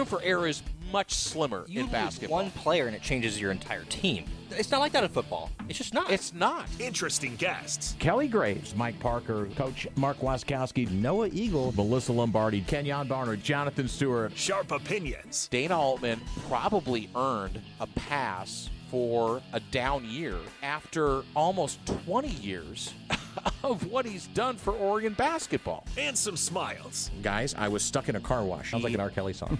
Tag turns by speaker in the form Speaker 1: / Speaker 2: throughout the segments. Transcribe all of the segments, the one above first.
Speaker 1: room for error is much slimmer
Speaker 2: You
Speaker 1: in
Speaker 2: lose
Speaker 1: basketball.
Speaker 2: one player and it changes your entire team. It's not like that in football. It's just not.
Speaker 1: It's not.
Speaker 3: Interesting guests.
Speaker 4: Kelly Graves, Mike Parker, Coach Mark Waskowski, Noah Eagle, Melissa Lombardi, Kenyon Barnard, Jonathan Stewart.
Speaker 3: Sharp opinions.
Speaker 1: Dana Altman probably earned a pass for a down year after almost 20 years of what he's done for Oregon basketball.
Speaker 3: And some smiles.
Speaker 4: Guys, I was stuck in a car wash.
Speaker 5: Sounds like an R. Kelly song.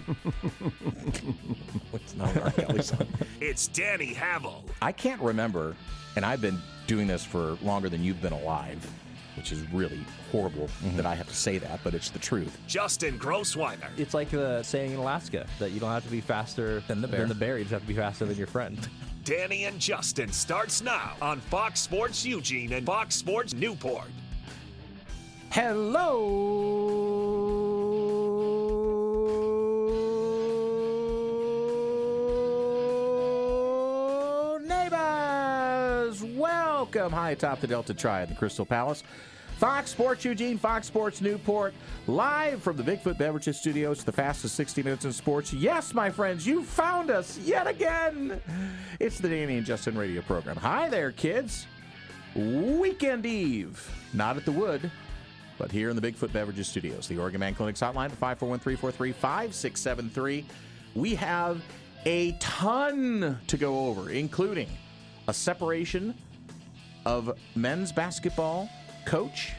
Speaker 4: It's not an R. Kelly song.
Speaker 3: It's Danny Havel.
Speaker 4: I can't remember, and I've been doing this for longer than you've been alive, which is really horrible that I have to say that, but it's the truth.
Speaker 3: Justin Grossweiner.
Speaker 5: It's like the saying in Alaska that you don't have to be faster
Speaker 4: Than the bear.
Speaker 5: You just have to be faster than your friend.
Speaker 3: Danny and Justin starts now on Fox Sports Eugene and Fox Sports Newport.
Speaker 4: Hello, neighbors! Welcome high atop the Delta Triad in Crystal Palace. Fox Sports Eugene, Fox Sports Newport, live from the Bigfoot Beverages Studios, the fastest 60 minutes in sports. Yes, my friends, you found us yet again. It's the Danny and Justin radio program. Hi there, kids. Weekend Eve. Not at the Wood, but here in the Bigfoot Beverages Studios. The Oregon Man Clinic's hotline at 541-343-5673. We have a ton to go over, including a separation of men's basketball coach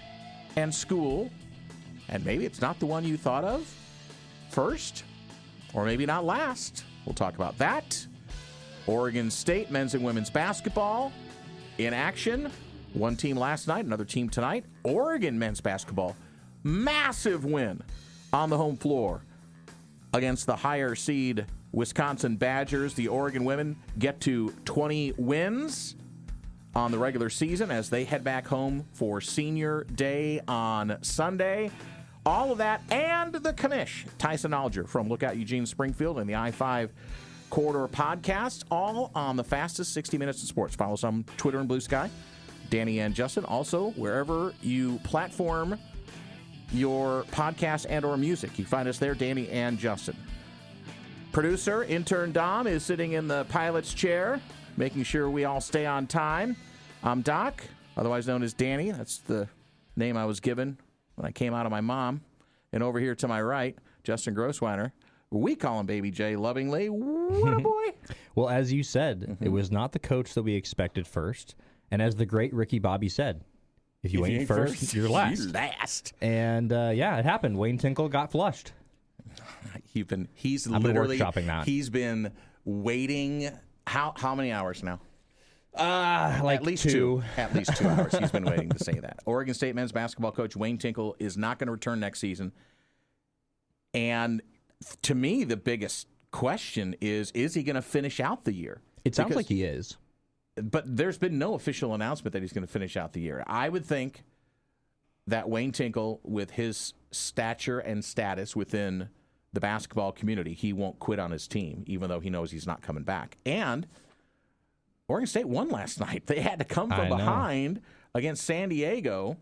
Speaker 4: and school, and maybe it's not the one you thought of first, or maybe not last. We'll talk about that. Oregon State men's and women's basketball in action. One team last night, another team tonight. Oregon men's basketball, massive win on the home floor against the higher seed Wisconsin Badgers. The Oregon women get to 20 wins on the regular season as they head back home for Senior Day on Sunday. All of that and the commish, Tyson Alger from Lookout Eugene Springfield and the I-5 Corridor podcast, all on the fastest 60 minutes in sports. Follow us on Twitter and Blue Sky, Danny and Justin. Also, wherever you platform your podcast and or music, you find us there, Danny and Justin. Producer, intern Dom, is sitting in the pilot's chair, making sure we all stay on time. I'm Doc, otherwise known as Danny. That's the name I was given when I came out of my mom. And over here to my right, Justin Grossweiner. We call him Baby J lovingly. What a boy.
Speaker 5: Well, as you said, it was not the coach that we expected first. And as the great Ricky Bobby said, if you ain't first, you're last.
Speaker 4: You're last.
Speaker 5: And, yeah, it happened. Wayne Tinkle got flushed.
Speaker 4: He's
Speaker 5: been
Speaker 4: literally
Speaker 5: workshopping that.
Speaker 4: He's been waiting how many hours now?
Speaker 5: Like
Speaker 4: at least
Speaker 5: 2.
Speaker 4: At least 2 hours. He's been waiting to say that. Oregon State men's basketball coach Wayne Tinkle is not going to return next season. And to me, the biggest question is he going to finish out the year?
Speaker 5: It sounds like he is.
Speaker 4: But there's been no official announcement that he's going to finish out the year. I would think that Wayne Tinkle, with his stature and status within the basketball community, he won't quit on his team, even though he knows he's not coming back. And Oregon State won last night. They had to come from behind against San Diego,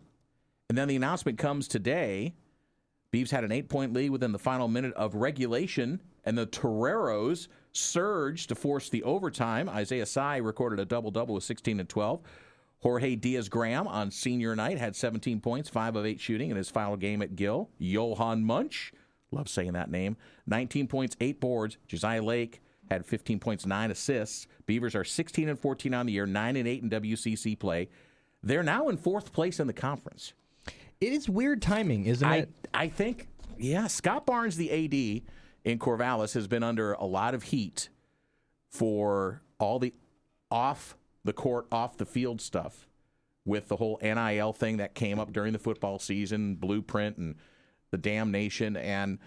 Speaker 4: and then the announcement comes today. Beavs had an 8-point lead within the final minute of regulation, and the Toreros surged to force the overtime. Isaiah Sy recorded a double-double with 16 and 12. Jorge Diaz-Graham on senior night had 17 points, 5 of 8 shooting in his final game at Gill. Johan Munch, love saying that name, 19 points, 8 boards. Josiah Lake had 15 points, 9 assists. Beavers are 16 and 14 on the year, 9 and 8 in WCC play. They're now in 4th place in the conference.
Speaker 5: It is weird timing, isn't it?
Speaker 4: I think, yeah, Scott Barnes, the AD in Corvallis, has been under a lot of heat for all the off-the-court, off-the-field stuff with the whole NIL thing that came up during the football season, Blueprint and the damnation and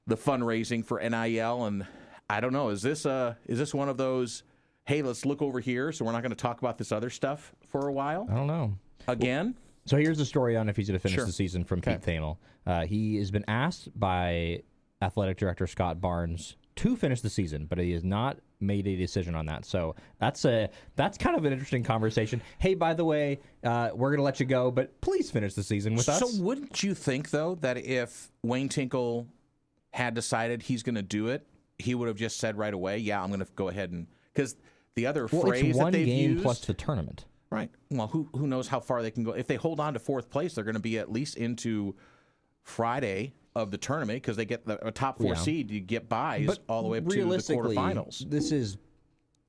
Speaker 4: the fundraising for NIL. And I don't know, is this one of those, hey, let's look over here so we're not going to talk about this other stuff for a while?
Speaker 5: I don't know.
Speaker 4: Again?
Speaker 5: So here's the story on if he's going to finish
Speaker 4: Sure.
Speaker 5: the season from Pete Thamel. He has been asked by athletic director Scott Barnes to finish the season, but he has not made a decision on that. So that's kind of an interesting conversation. Hey, by the way, we're going to let you go, but please finish the season with us.
Speaker 4: So wouldn't you think, though, that if Wayne Tinkle had decided he's going to do it, he would have just said right away, yeah, I'm going to go ahead and – because the other
Speaker 5: Well,
Speaker 4: phrase
Speaker 5: it's
Speaker 4: that
Speaker 5: one
Speaker 4: they've
Speaker 5: game
Speaker 4: used –
Speaker 5: plus the tournament.
Speaker 4: Right. Well, who knows how far they can go. If they hold on to fourth place, they're going to be at least into Friday of the tournament because they get a top four seed. You get buys all the way up to the quarterfinals.
Speaker 5: This is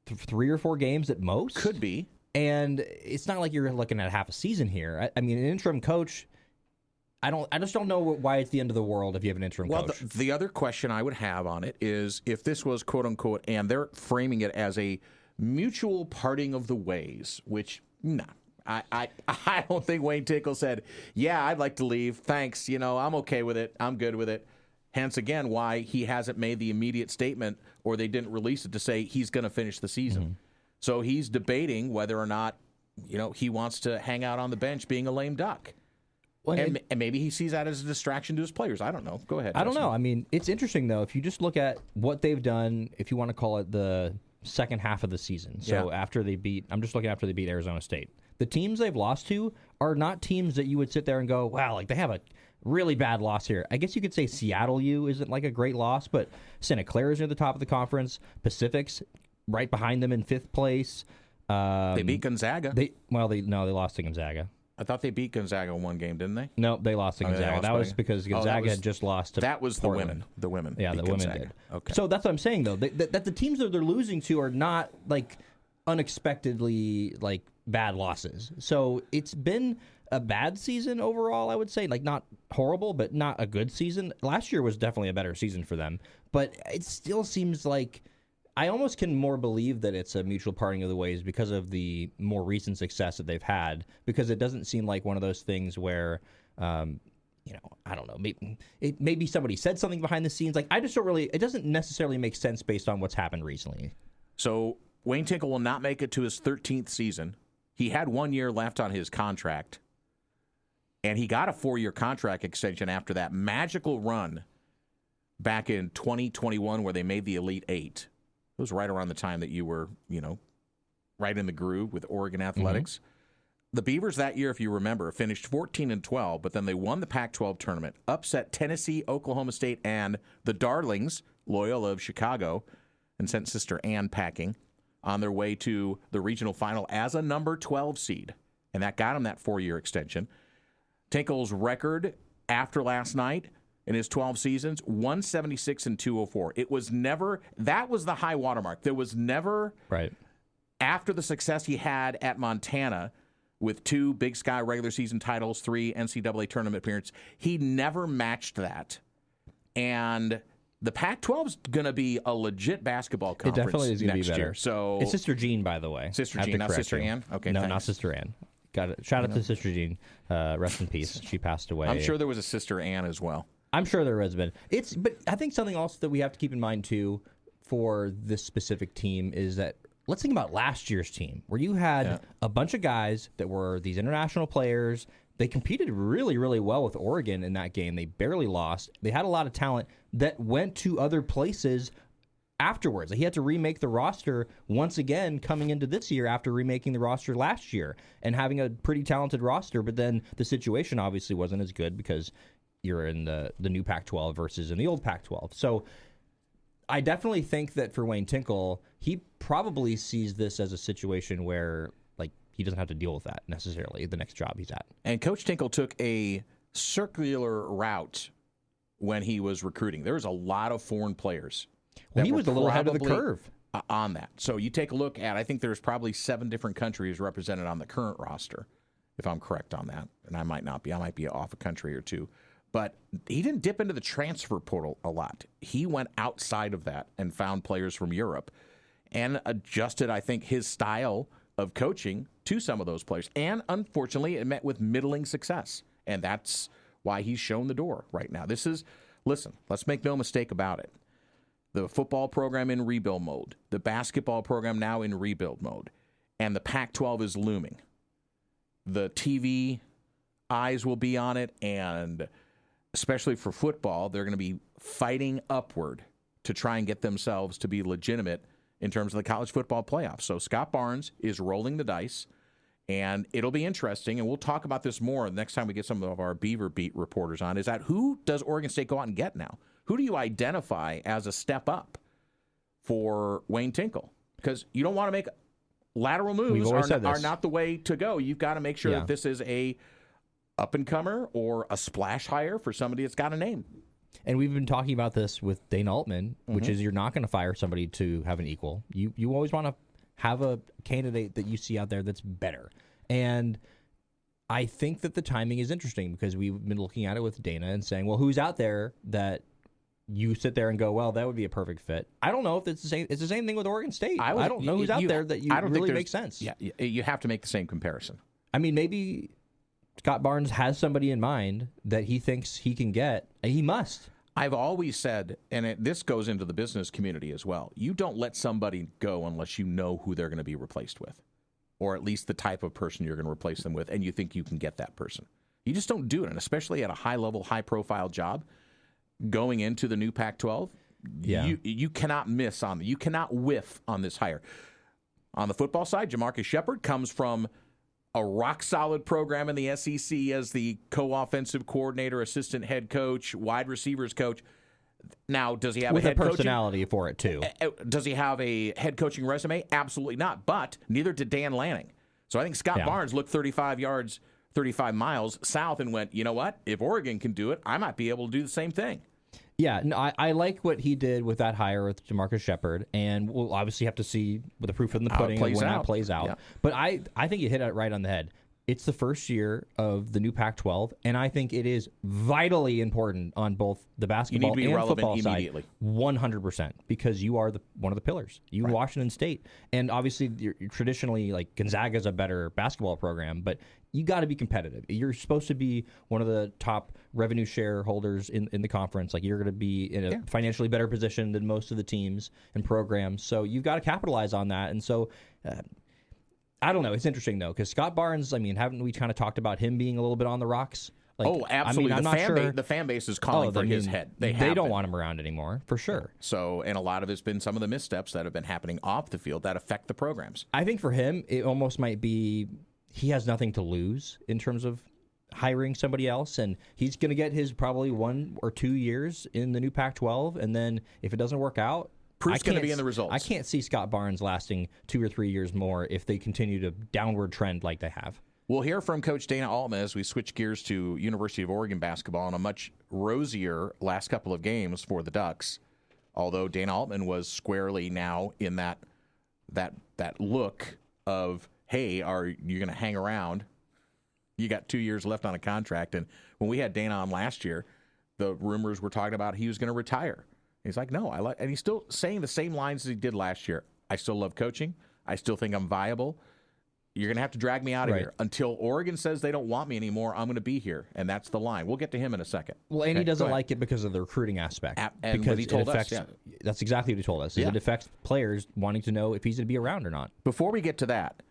Speaker 5: 3 or 4 games at most.
Speaker 4: Could be.
Speaker 5: And it's not like you're looking at half a season here. I mean, an interim coach, I just don't know why it's the end of the world if you have an interim coach.
Speaker 4: Well, the other question I would have on it is if this was quote unquote, and they're framing it as a mutual parting of the ways, which I don't think Wayne Tinkle said, yeah, I'd like to leave. Thanks. I'm okay with it. I'm good with it. Hence, again, why he hasn't made the immediate statement or they didn't release it to say he's going to finish the season. Mm-hmm. So he's debating whether or not, he wants to hang out on the bench being a lame duck. Well, and maybe he sees that as a distraction to his players. I don't know. Go ahead.
Speaker 5: I don't know. I mean, it's interesting, though. If you just look at what they've done, if you want to call it the second half of the season. So after they beat Arizona State. The teams they've lost to are not teams that you would sit there and go, wow, like they have a really bad loss here. I guess you could say Seattle U isn't like a great loss, but Santa Clara's near the top of the conference. Pacific's right behind them in 5th place.
Speaker 4: They beat Gonzaga.
Speaker 5: They lost to Gonzaga.
Speaker 4: I thought they beat Gonzaga in one game, didn't they?
Speaker 5: No, they lost to Gonzaga. That was because Gonzaga had just lost to
Speaker 4: That was
Speaker 5: Portland.
Speaker 4: The women.
Speaker 5: Yeah, the women
Speaker 4: Gonzaga.
Speaker 5: did.
Speaker 4: Okay.
Speaker 5: So that's what I'm saying, though. That the teams that they're losing to are not, like, unexpectedly, like, bad losses. So it's been a bad season overall, I would say. Like, not horrible, but not a good season. Last year was definitely a better season for them. But it still seems like I almost can more believe that it's a mutual parting of the ways because of the more recent success that they've had, because it doesn't seem like one of those things where, I don't know, maybe somebody said something behind the scenes. Like, I just don't really, it doesn't necessarily make sense based on what's happened recently.
Speaker 4: So Wayne Tinkle will not make it to his 13th season. He had 1 year left on his contract, and he got a 4-year contract extension after that magical run back in 2021 where they made the Elite Eight. It was right around the time that you were, right in the groove with Oregon athletics. Mm-hmm. The Beavers that year, if you remember, finished 14-12, but then they won the Pac-12 tournament, upset Tennessee, Oklahoma State, and the Darlings, Loyola of Chicago, and sent Sister Ann packing on their way to the regional final as a number 12 seed. And that got him that 4-year extension. Tinkle's record after last night, in his 12 seasons, 176-204. It was never, that was the high watermark. There was never, after the success he had at Montana with 2 Big Sky regular season titles, 3 NCAA tournament appearances, he never matched that. And the Pac-12 is going to be a legit basketball conference. It definitely is going to be better. Year. So
Speaker 5: it's Sister Jean, by the way.
Speaker 4: Sister Jean, not Sister Ann? Okay,
Speaker 5: no,
Speaker 4: thanks.
Speaker 5: not Sister Ann. Got it. Shout out to Sister Jean. Rest in peace. She passed away.
Speaker 4: I'm sure there was a Sister Ann as well.
Speaker 5: I'm sure there has been. But I think something else that we have to keep in mind, too, for this specific team is that let's think about last year's team, where you had a bunch of guys that were these international players. They competed really, really well with Oregon in that game. They barely lost. They had a lot of talent that went to other places afterwards. He had to remake the roster once again coming into this year after remaking the roster last year and having a pretty talented roster. But then the situation obviously wasn't as good because you're in the new Pac-12 versus in the old Pac-12. So I definitely think that for Wayne Tinkle, he probably sees this as a situation where he doesn't have to deal with that necessarily the next job he's at. And
Speaker 4: Coach Tinkle took a circular route when he was recruiting. There was a lot of foreign players.
Speaker 5: When he was a little ahead of the curve
Speaker 4: on that. So you take a look at, I think there's probably 7 different countries represented on the current roster, if I'm correct on that. And I might not be. I might be off a country or two. But he didn't dip into the transfer portal a lot. He went outside of that and found players from Europe and adjusted, I think, his style of coaching to some of those players. And unfortunately, it met with middling success. And that's why he's shown the door right now. Listen, let's make no mistake about it. The football program in rebuild mode, the basketball program now in rebuild mode, and the Pac-12 is looming. The TV eyes will be on it, and especially for football, they're going to be fighting upward to try and get themselves to be legitimate in terms of the college football playoffs. So Scott Barnes is rolling the dice, and it'll be interesting, and we'll talk about this more the next time we get some of our Beaver Beat reporters on, is that who does Oregon State go out and get now? Who do you identify as a step up for Wayne Tinkle because you don't want to make lateral moves are not the way to go. You've got to make sure that this is a up-and-comer or a splash hire for somebody that's got a name.
Speaker 5: And we've been talking about this with Dana Altman, which is you're not going to fire somebody to have an equal. You always want to have a candidate that you see out there that's better. And I think that the timing is interesting because we've been looking at it with Dana and saying, well, who's out there that you sit there and go, well, that would be a perfect fit. I don't know if it's the same. It's the same thing with Oregon State. I don't know who's out there that really makes sense.
Speaker 4: Yeah, you have to make the same comparison.
Speaker 5: I mean, maybe Scott Barnes has somebody in mind that he thinks he can get, and he must.
Speaker 4: I've always said, and this goes into the business community as well, you don't let somebody go unless you know who they're going to be replaced with, or at least the type of person you're going to replace them with, and you think you can get that person. You just don't do it, and especially at a high-level, high-profile job, going into the new Pac-12, you cannot miss on you cannot whiff on this hire. On the football side, Jamarcus Shepard comes from a rock-solid program in the SEC as the co-offensive coordinator, assistant head coach, wide receivers coach. Now, does he have
Speaker 5: with
Speaker 4: a head
Speaker 5: personality for it, too?
Speaker 4: Does he have a head coaching resume? Absolutely not, but neither did Dan Lanning. So I think Scott Barnes looked 35 miles south and went, you know what? If Oregon can do it, I might be able to do the same thing.
Speaker 5: Yeah, no, I like what he did with that hire with Jamarcus Shepard, and we'll obviously have to see with the proof in the pudding when that plays out. Yeah. But I think you hit it right on the head. It's the first year of the new Pac-12, and I think it is vitally important on both the basketball and football side. 100%, because you are one of the pillars. Washington State, and obviously you're traditionally like Gonzaga's a better basketball program, but you got to be competitive. You're supposed to be one of the top revenue shareholders in the conference. Like you're going to be in a financially better position than most of the teams and programs. So you've got to capitalize on that. And so. I don't know. It's interesting, though, because Scott Barnes, I mean, haven't we kind of talked about him being a little bit on the rocks? Like,
Speaker 4: absolutely.
Speaker 5: I mean, I'm not sure.
Speaker 4: The fan base is calling for his head. They
Speaker 5: don't want him around anymore, for sure.
Speaker 4: So, and a lot of it's been some of the missteps that have been happening off the field that affect the programs.
Speaker 5: I think for him, it almost might be he has nothing to lose in terms of hiring somebody else, and he's going to get his probably 1 or 2 years in the new Pac-12, and then if it doesn't work out,
Speaker 4: proof's going to be in the results.
Speaker 5: I can't see Scott Barnes lasting 2 or 3 years more if they continue to downward trend like they have.
Speaker 4: We'll hear from Coach Dana Altman as we switch gears to University of Oregon basketball and a much rosier last couple of games for the Ducks, although Dana Altman was squarely now in that look of, hey, are you going to hang around? You got 2 years left on a contract. And when we had Dana on last year, the rumors were talking about he was going to retire. He's like, no, and he's still saying the same lines as he did last year. I still love coaching. I still think I'm viable. You're going to have to drag me out of here. Until Oregon says they don't want me anymore, I'm going to be here. And that's the line. We'll get to him in a second.
Speaker 5: Well, and he doesn't like it because of the recruiting aspect.
Speaker 4: And
Speaker 5: because
Speaker 4: he told us.
Speaker 5: That's exactly what he told us. It affects players wanting to know if he's going to be around or not.
Speaker 4: Before we get to that,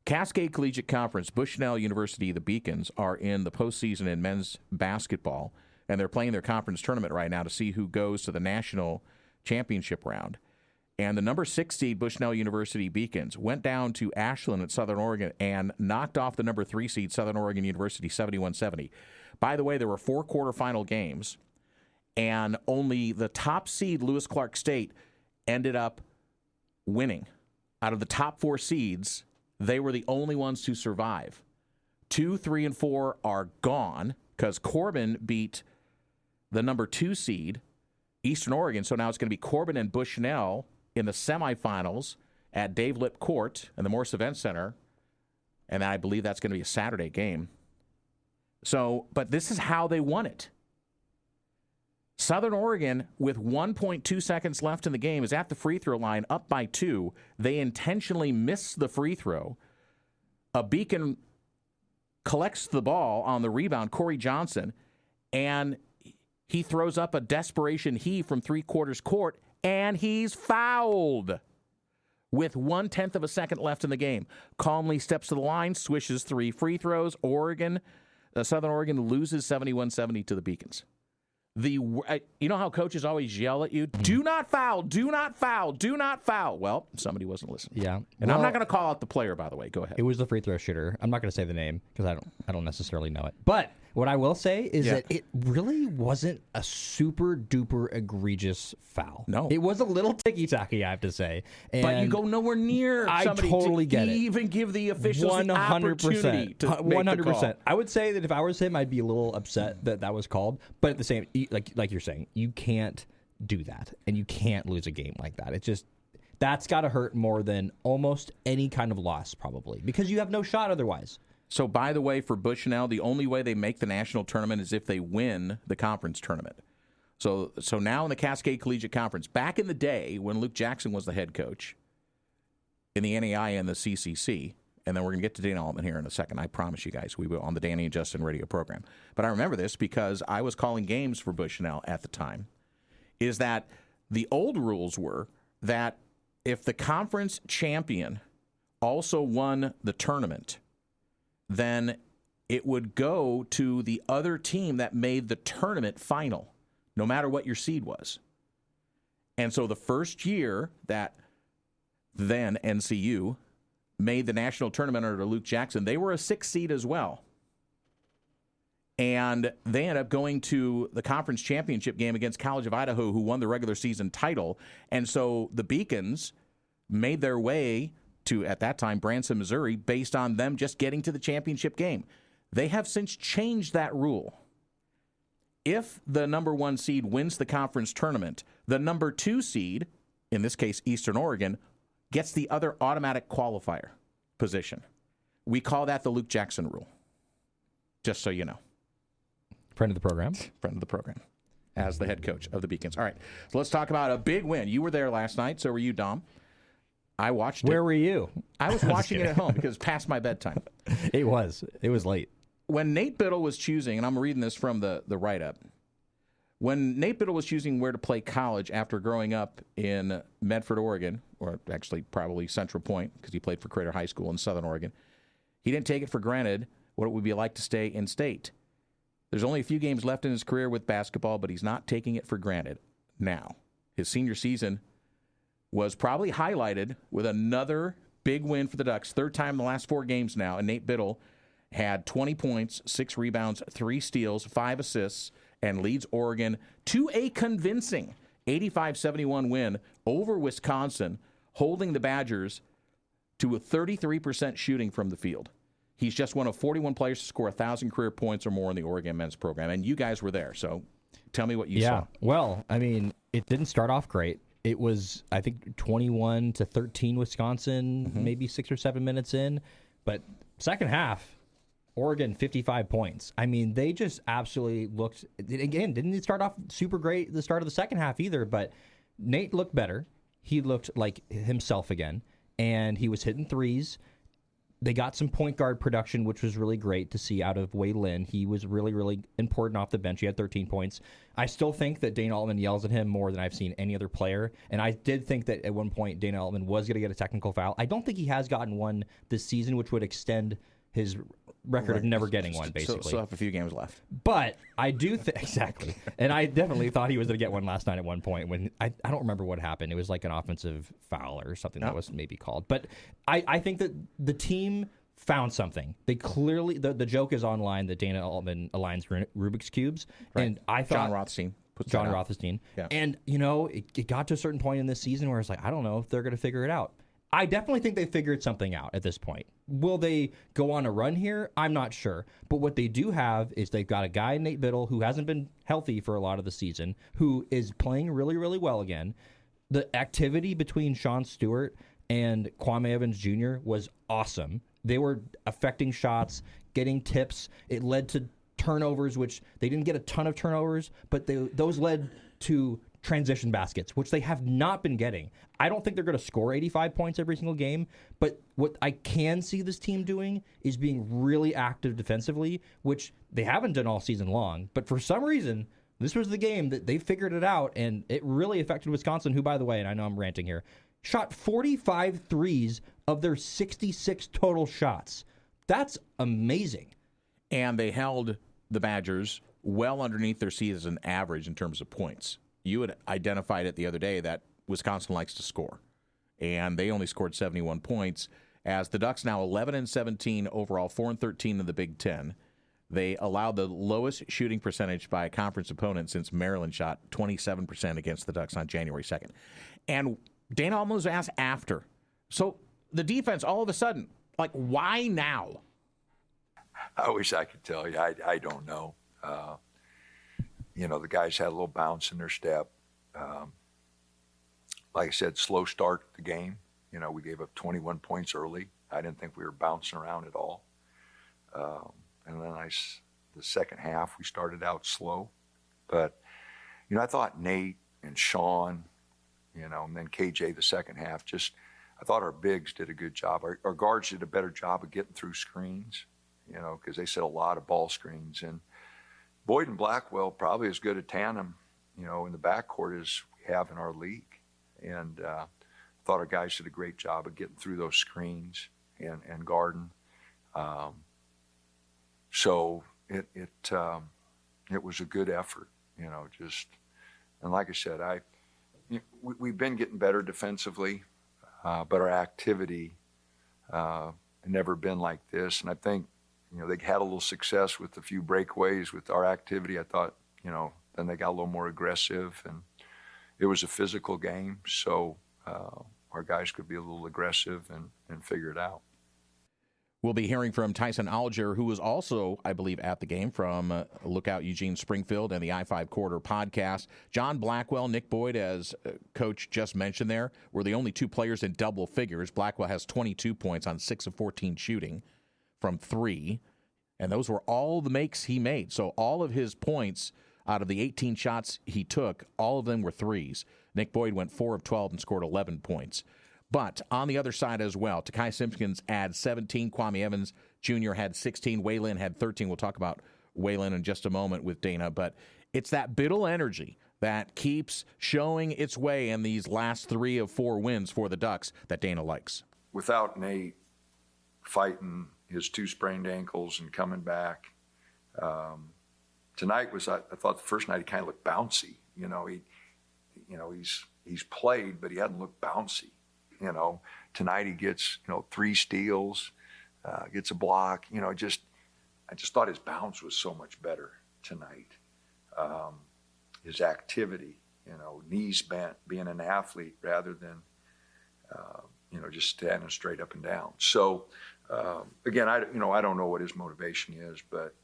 Speaker 4: Cascade Collegiate Conference, Bushnell University, the Beacons, are in the postseason in men's basketball. And they're playing their conference tournament right now to see who goes to the national championship round. And the number 6 seed Bushnell University Beacons went down to Ashland at Southern Oregon and knocked off the number 3 seed Southern Oregon University 71-70. By the way, there were 4 quarterfinal games, and only the top seed Lewis Clark State ended up winning. Out of the top 4 seeds, they were the only ones to survive. 2, 3, and 4 are gone because Corbin beat the number 2 seed, Eastern Oregon. So now it's going to be Corbin and Bushnell in the semifinals at Dave Lipp Court in the Morse Event Center. And I believe that's going to be a Saturday game. So, but this is how they won it. Southern Oregon, with 1.2 seconds left in the game, is at the free throw line up by 2. They intentionally miss the free throw. A Beacon collects the ball on the rebound, Corey Johnson, and he throws up a desperation heave from 3/4 court, and he's fouled with 1/10 of a second left in the game. Calmly steps to the line, swishes 3 free throws. Southern Oregon loses 71-70 to the Beacons. You know how coaches always yell at you, do not foul, do not foul, do not foul. Well, somebody wasn't listening.
Speaker 5: Yeah.
Speaker 4: And I'm not going to call out the player, by the way. Go ahead.
Speaker 5: It was the free throw shooter. I'm not going to say the name because I don't necessarily know it. But What I will say is
Speaker 4: Yeah.
Speaker 5: that it really wasn't a super duper egregious foul.
Speaker 4: No.
Speaker 5: It was a little ticky-tacky, I have to say. And
Speaker 4: But you go nowhere near
Speaker 5: I
Speaker 4: somebody
Speaker 5: totally
Speaker 4: to
Speaker 5: get it.
Speaker 4: even give the officials the opportunity to make the call.
Speaker 5: I would say that if I was him, I'd be a little upset that that was called. But at the same, like you're saying, you can't do that, and you can't lose a game like that. It's just that's got to hurt more than almost any kind of loss, probably, because you have no shot otherwise.
Speaker 4: So, by the way, for Bushnell, the only way they make the national tournament is if they win the conference tournament. So now in the Cascade Collegiate Conference, back in the day when Luke Jackson was the head coach in the NAI and the CCC, and then we're going to get to Dana Altman here in a second. I promise you guys, we will on the Danny and Justin radio program. But I remember this because I was calling games for Bushnell at the time, is that the old rules were that if the conference champion also won the tournament, then it would go to the other team that made the tournament final, no matter what your seed was. And so the first year that then NCU made the national tournament under Luke Jackson, they were a 6 seed as well. And they ended up going to the conference championship game against College of Idaho, who won the regular season title. And so the Beacons made their way to, at that time, Branson, Missouri, based on them just getting to the championship game. They have since changed that rule. If the number 1 seed wins the conference tournament, the number 2 seed, in this case Eastern Oregon, gets the other automatic qualifier position. We call that the Luke Jackson rule, just so you know.
Speaker 5: Friend of the program.
Speaker 4: Friend of the program, as the head coach of the Beacons. All right, so let's talk about a big win. You were there last night, so were you, Dom. I watched it.
Speaker 5: Where were you?
Speaker 4: I was watching it at home because it's past my bedtime.
Speaker 5: It was late.
Speaker 4: When Nate Biddle was choosing, and I'm reading this from the write-up, when Nate Biddle was choosing where to play college after growing up in Medford, Oregon, or actually probably Central Point because he played for Crater High School in Southern Oregon, he didn't take it for granted what it would be like to stay in state. There's only a few games left in his career with basketball, but he's not taking it for granted now. His senior season was probably highlighted with another big win for the Ducks, third time in the last 4 games now, and Nate Biddle had 20 points, 6 rebounds, 3 steals, 5 assists, and leads Oregon to a convincing 85-71 win over Wisconsin, holding the Badgers to a 33% shooting from the field. He's just one of 41 players to score 1,000 career points or more in the Oregon men's program, and you guys were there, so tell me what you saw.
Speaker 5: Well, I mean, it didn't start off great. It was, I think, 21-13 Wisconsin, maybe 6 or 7 minutes in. But second half, Oregon 55 points. I mean, they just absolutely looked, again, didn't it start off super great at the start of the second half either, but Nate looked better. He looked like himself again, and he was hitting threes. They got some point guard production, which was really great to see out of Wei Lin. He was really, really important off the bench. He had 13 points. I still think that Dana Altman yells at him more than I've seen any other player. And I did think that at one point Dana Altman was going to get a technical foul. I don't think he has gotten one this season, which would extend his record of never getting one, basically.
Speaker 4: So have a few games left.
Speaker 5: But I do think, exactly. And I definitely thought he was going to get one last night at one point when I don't remember what happened. It was like an offensive foul or something that was maybe called. But I think that the team found something. They clearly, the joke is online that Dana Altman aligns Rubik's Cubes.
Speaker 4: Right.
Speaker 5: And I thought
Speaker 4: John Rothstein.
Speaker 5: John Rothstein.
Speaker 4: Yeah.
Speaker 5: And, you know, it got to a certain point in this season where it's like, I don't know if they're going to figure it out. I definitely think they figured something out at this point. Will they go on a run here? I'm not sure. But what they do have is they've got a guy, Nate Biddle, who hasn't been healthy for a lot of the season, who is playing really, really well again. The activity between Sean Stewart and Kwame Evans Jr. was awesome. They were affecting shots, getting tips. It led to turnovers, which they didn't get a ton of turnovers, but those led to transition baskets, which they have not been getting. I don't think they're going to score 85 points every single game, but what I can see this team doing is being really active defensively, which they haven't done all season long. But for some reason, this was the game that they figured it out, and it really affected Wisconsin, who, by the way, and I know I'm ranting here, shot 45 threes of their 66 total shots. That's amazing.
Speaker 4: And they held the Badgers well underneath their season average in terms of points. You had identified it the other day that Wisconsin likes to score, and they only scored 71 points. As the Ducks now 11-17 overall, 4-13 in the Big Ten. They allowed the lowest shooting percentage by a conference opponent since Maryland shot 27% against the Ducks on January 2nd. And Dana Altman was asked after. So the defense, all of a sudden, like, why now?
Speaker 6: I wish I could tell you. I don't know. The guys had a little bounce in their step. Like I said, slow start to the game. We gave up 21 points early. I didn't think we were bouncing around at all. And then the second half, we started out slow. But, I thought Nate and Sean, and then KJ the second half, I thought our bigs did a good job. Our guards did a better job of getting through screens, because they set a lot of ball screens. And Boyd and Blackwell probably as good a tandem, in the backcourt as we have in our league. And I thought our guys did a great job of getting through those screens and guarding. So it was a good effort, and like I said, we've been getting better defensively, but our activity never been like this. And I think, they had a little success with a few breakaways with our activity. I thought, then they got a little more aggressive, and it was a physical game. So our guys could be a little aggressive and figure it out.
Speaker 4: We'll be hearing from Tyson Alger, who was also, I believe, at the game from Lookout Eugene Springfield and the I-5 Quarter podcast. John Blackwell, Nick Boyd, as Coach just mentioned there, were the only two players in double figures. Blackwell has 22 points on 6 of 14 shooting from 3, and those were all the makes he made. So all of his points out of the 18 shots he took, all of them were threes. Nick Boyd went 4 of 12 and scored 11 points. But on the other side as well, Takai Simpkins had 17. Kwame Evans Jr. had 16. Waylon had 13. We'll talk about Waylon in just a moment with Dana. But it's that Biddle energy that keeps showing its way in these last 3 of 4 wins for the Ducks that Dana likes.
Speaker 6: Without Nate fighting his 2 sprained ankles and coming back, tonight was, I thought the first night he kind of looked bouncy. He's played, but he hadn't looked bouncy. Tonight he gets, 3 steals, gets a block. I just thought his bounce was so much better tonight. His activity, knees bent, being an athlete rather than, just standing straight up and down. So, again, I don't know what his motivation is, but,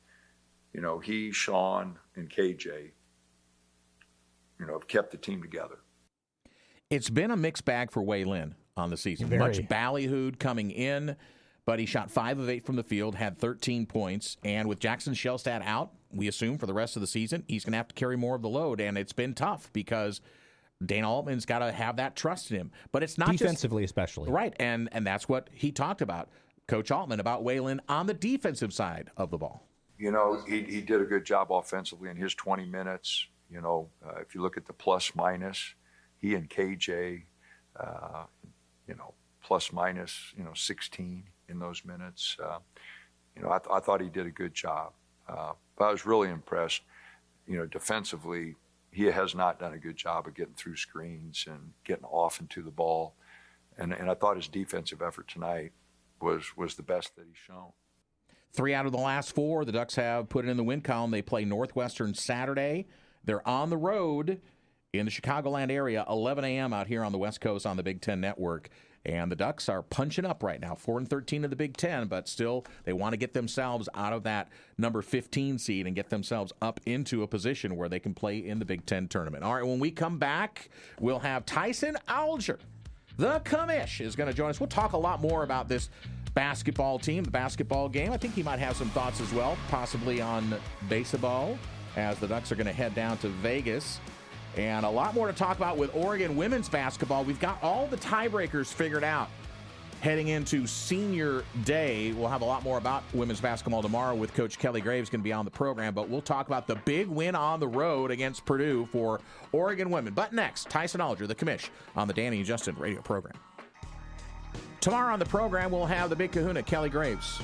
Speaker 6: he, Sean, and KJ, have kept the team together.
Speaker 4: It's been a mixed bag for Waylon on the season.
Speaker 5: Very.
Speaker 4: Much ballyhooed coming in, but he shot 5 of 8 from the field, had 13 points. And with Jackson Shellstad out, we assume for the rest of the season, he's going to have to carry more of the load. And it's been tough because Dana Altman's got to have that trust in him. But it's not
Speaker 5: defensively, especially.
Speaker 4: Right, and that's what he talked about, Coach Altman, about Waylon on the defensive side of the ball.
Speaker 6: He did a good job offensively in his 20 minutes. If you look at the plus-minus, he and KJ, plus minus, 16 in those minutes. I thought he did a good job. But I was really impressed. Defensively, he has not done a good job of getting through screens and getting off into the ball. And I thought his defensive effort tonight was the best that he's shown.
Speaker 4: 3 out of the last 4, the Ducks have put it in the win column. They play Northwestern Saturday. They're on the road in the Chicagoland area, 11 a.m. out here on the West Coast on the Big Ten Network. And the Ducks are punching up right now, 4-13 in the Big Ten, but still they want to get themselves out of that number 15 seed and get themselves up into a position where they can play in the Big Ten tournament. All right, when we come back, we'll have Tyson Alger. The commish is going to join us. We'll talk a lot more about this basketball team, the basketball game. I think he might have some thoughts as well, possibly on baseball, as the Ducks are going to head down to Vegas. And a lot more to talk about with Oregon women's basketball. We've got all the tiebreakers figured out heading into senior day. We'll have a lot more about women's basketball tomorrow with Coach Kelly Graves going to be on the program. But we'll talk about the big win on the road against Purdue for Oregon women. But next, Tyson Alger, the commish, on the Danny and Justin radio program. Tomorrow on the program, we'll have the big kahuna, Kelly Graves,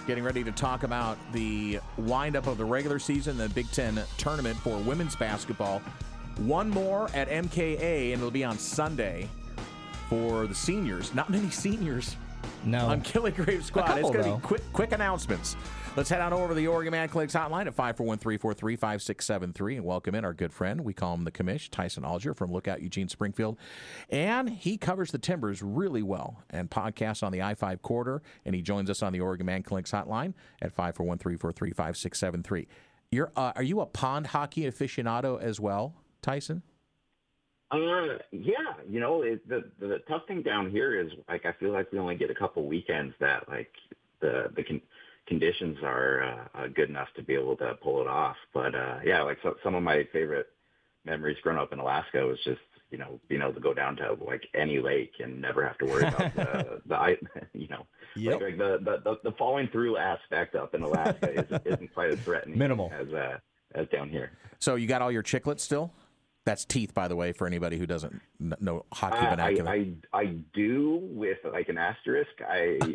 Speaker 4: getting ready to talk about the windup of the regular season, the Big Ten tournament for women's basketball. One more at MKA, and it'll be on Sunday for the seniors. Not many seniors on Kelly Graves' squad. It's going to be quick announcements. Let's head on over to the Oregon Man Clinics hotline at 541-343-5673 and welcome in our good friend. We call him the commish, Tyson Alger from Lookout Eugene Springfield. And he covers the Timbers really well and podcasts on the I-5 corridor. And he joins us on the Oregon Man Clinics hotline at 541-343-5673. Are you a pond hockey aficionado as well, Tyson?
Speaker 7: Yeah, the tough thing down here is like I feel like we only get a couple weekends that like the conditions are good enough to be able to pull it off. But some of my favorite memories growing up in Alaska was just being able to go down to like any lake and never have to worry about the falling through aspect up in Alaska isn't quite as threatening
Speaker 5: Minimal
Speaker 7: as down here.
Speaker 4: So you got all your chiclets still? That's teeth, by the way, for anybody who doesn't know hockey vernacular.
Speaker 7: I do with like an asterisk.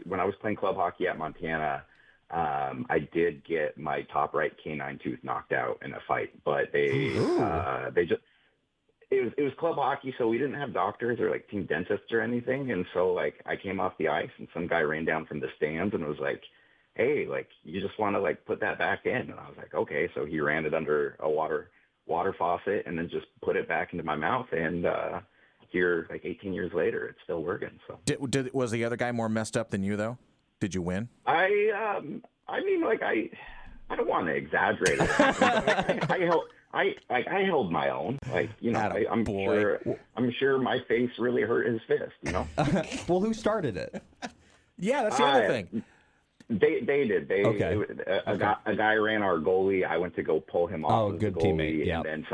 Speaker 7: When I was playing club hockey at Montana, I did get my top right canine tooth knocked out in a fight, but it was club hockey, so we didn't have doctors or like team dentists or anything, and so like I came off the ice and some guy ran down from the stands and was like, "Hey, like you just want to like put that back in?" And I was like, "Okay." So he ran it under a water faucet and then just put it back into my mouth, and here like 18 years later, it's still working. So
Speaker 4: was the other guy more messed up than you though? Did you win?
Speaker 7: I mean, like I don't want to exaggerate it. I held my own. Like I'm sure my face really hurt his fist.
Speaker 5: Well, who started it?
Speaker 4: Yeah, that's the other thing.
Speaker 7: They did.
Speaker 5: Okay.
Speaker 7: A guy ran our goalie. I went to go pull him off.
Speaker 5: Oh,
Speaker 7: as
Speaker 5: good
Speaker 7: the goalie,
Speaker 5: teammate. Yeah.
Speaker 7: And then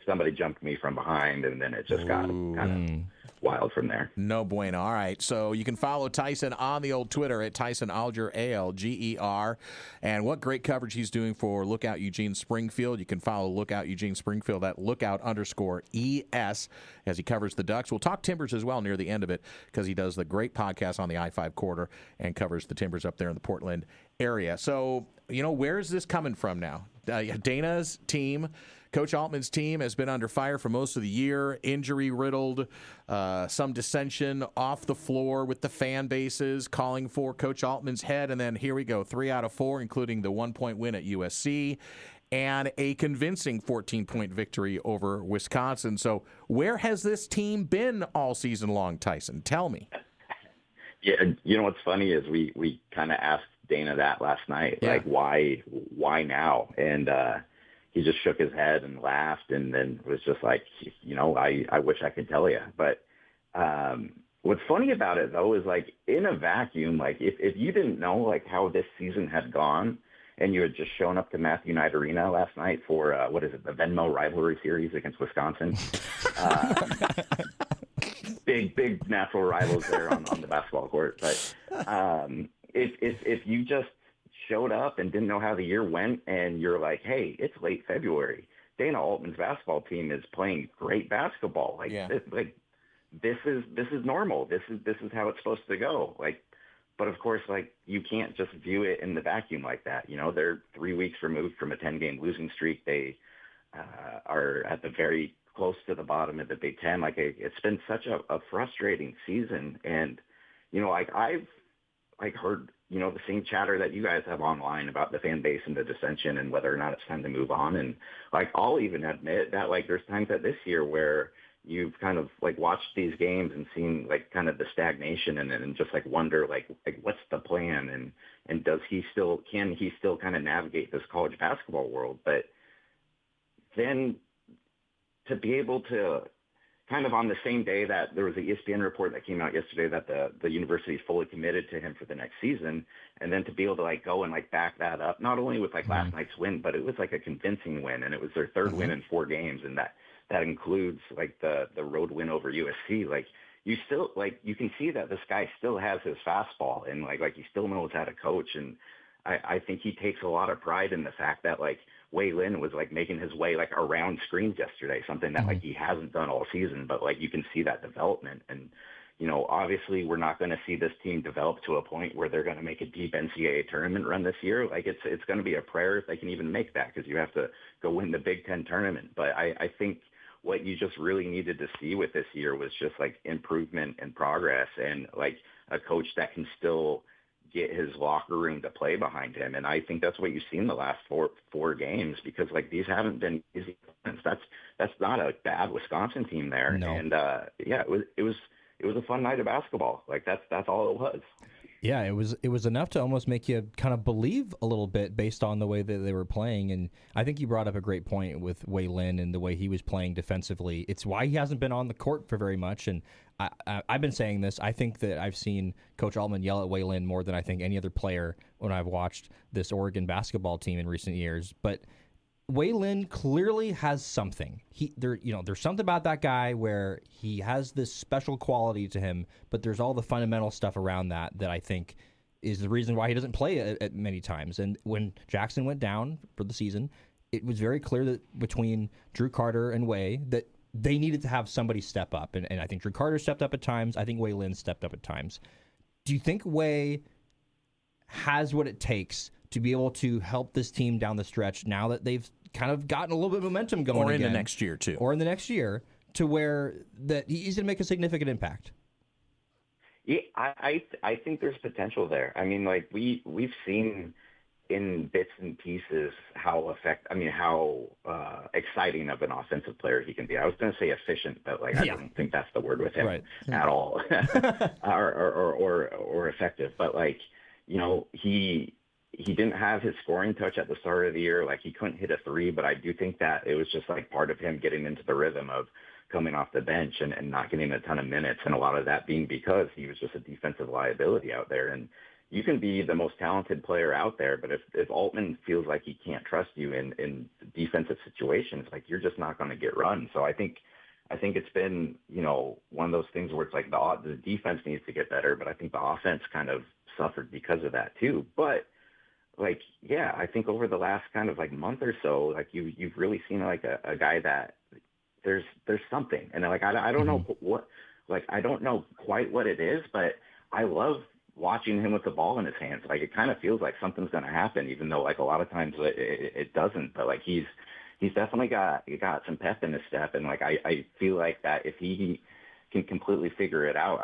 Speaker 7: somebody jumped me from behind, and then it just got kind of wild from there.
Speaker 4: No bueno. All right. So you can follow Tyson on the old Twitter at Tyson Alger, ALGER. And what great coverage he's doing for Lookout Eugene Springfield. You can follow Lookout Eugene Springfield at lookout_ES as he covers the Ducks. We'll talk Timbers as well near the end of it because he does the great podcast on the I-5 corridor and covers the Timbers up there in the Portland area. So, where is this coming from now? Dana's team, Coach Altman's team has been under fire for most of the year, injury-riddled, some dissension off the floor with the fan bases calling for Coach Altman's head, and then here we go, 3 out of 4, including the 1-point win at USC, and a convincing 14-point victory over Wisconsin. So where has this team been all season long, Tyson? Tell me.
Speaker 7: Yeah, what's funny is we kind of asked Dana that last night, like why now? And he just shook his head and laughed, and then was just like, I wish I could tell you. But what's funny about it though is like in a vacuum, like if you didn't know like how this season had gone, and you had just shown up to Matthew Knight Arena last night for the Venmo rivalry series against Wisconsin. Big natural rivals there on the basketball court. But if you just showed up and didn't know how the year went, and you're like, hey, it's late February, Dana Altman's basketball team is playing great basketball. This is normal. This is how it's supposed to go. But of course, you can't just view it in the vacuum like that. They're 3 weeks removed from a 10-game losing streak. They are at the very close to the bottom of the Big Ten. It's been such a frustrating season. And, I've heard, the same chatter that you guys have online about the fan base and the dissension and whether or not it's time to move on. And I'll even admit that there's times that this year where you've kind of watched these games and seen kind of the stagnation and just wonder what's the plan and can he still kind of navigate this college basketball world. But then to be able to kind of on the same day that there was an ESPN report that came out yesterday that the university is fully committed to him for the next season, and then to be able to go and back that up, not only with last night's win, but it was a convincing win, and it was their third win in 4 games, and that includes the road win over USC. You still you can see that this guy still has his fastball, and he still knows how to coach, and I think he takes a lot of pride in the fact that Wei Lin was making his way around screens yesterday, something that he hasn't done all season, but you can see that development. And obviously we're not going to see this team develop to a point where they're going to make a deep NCAA tournament run this year. It's going to be a prayer if they can even make that, because you have to go win the Big Ten tournament. But I think what you just really needed to see with this year was just improvement and progress, and a coach that can still get his locker room to play behind him. And I think that's what you've seen the last four games, because like these haven't been easy. That's not a bad Wisconsin team there.
Speaker 5: No.
Speaker 7: And it was a fun night of basketball. Like that's all it was.
Speaker 5: Yeah, it was enough to almost make you kind of believe a little bit based on the way that they were playing. And I think you brought up a great point with Wayne and the way he was playing defensively. It's why he hasn't been on the court for very much. And I've been saying this. I think that I've seen Coach Altman yell at Wayne more than I think any other player when I've watched this Oregon basketball team in recent years. But Wayne clearly has something. There's something about that guy where he has this special quality to him, but there's all the fundamental stuff around that I think is the reason why he doesn't play at many times. And when Jackson went down for the season, it was very clear that between Drew Carter and Way that they needed to have somebody step up. And I think Drew Carter stepped up at times. I think Wayne stepped up at times. Do you think Way has what it takes to be able to help this team down the stretch now that they've kind of gotten a little bit of momentum going
Speaker 4: Or in
Speaker 5: again,
Speaker 4: the next year, too.
Speaker 5: Or in the next year, to where that he's going to make a significant impact?
Speaker 7: Yeah, I think there's potential there. I mean, like we've seen in bits and pieces how exciting of an offensive player he can be. I was going to say efficient, but I don't think that's the word with him at all, or effective. But he didn't have his scoring touch at the start of the year. Like he couldn't hit a three, but I do think that it was just like part of him getting into the rhythm of coming off the bench and not getting a ton of minutes. And a lot of that being because he was just a defensive liability out there. And you can be the most talented player out there, but if Altman feels like he can't trust you in defensive situations, like you're just not going to get run. So I think it's been, one of those things where it's like the defense needs to get better, but I think the offense kind of suffered because of that too. But I think over the last kind of month or so, you've really seen a guy that there's something, and I don't know what, I don't know quite what it is, but I love watching him with the ball in his hands. It kind of feels like something's going to happen, even though a lot of times it doesn't. But he's definitely got some pep in his step, and I feel like that if he can completely figure it out,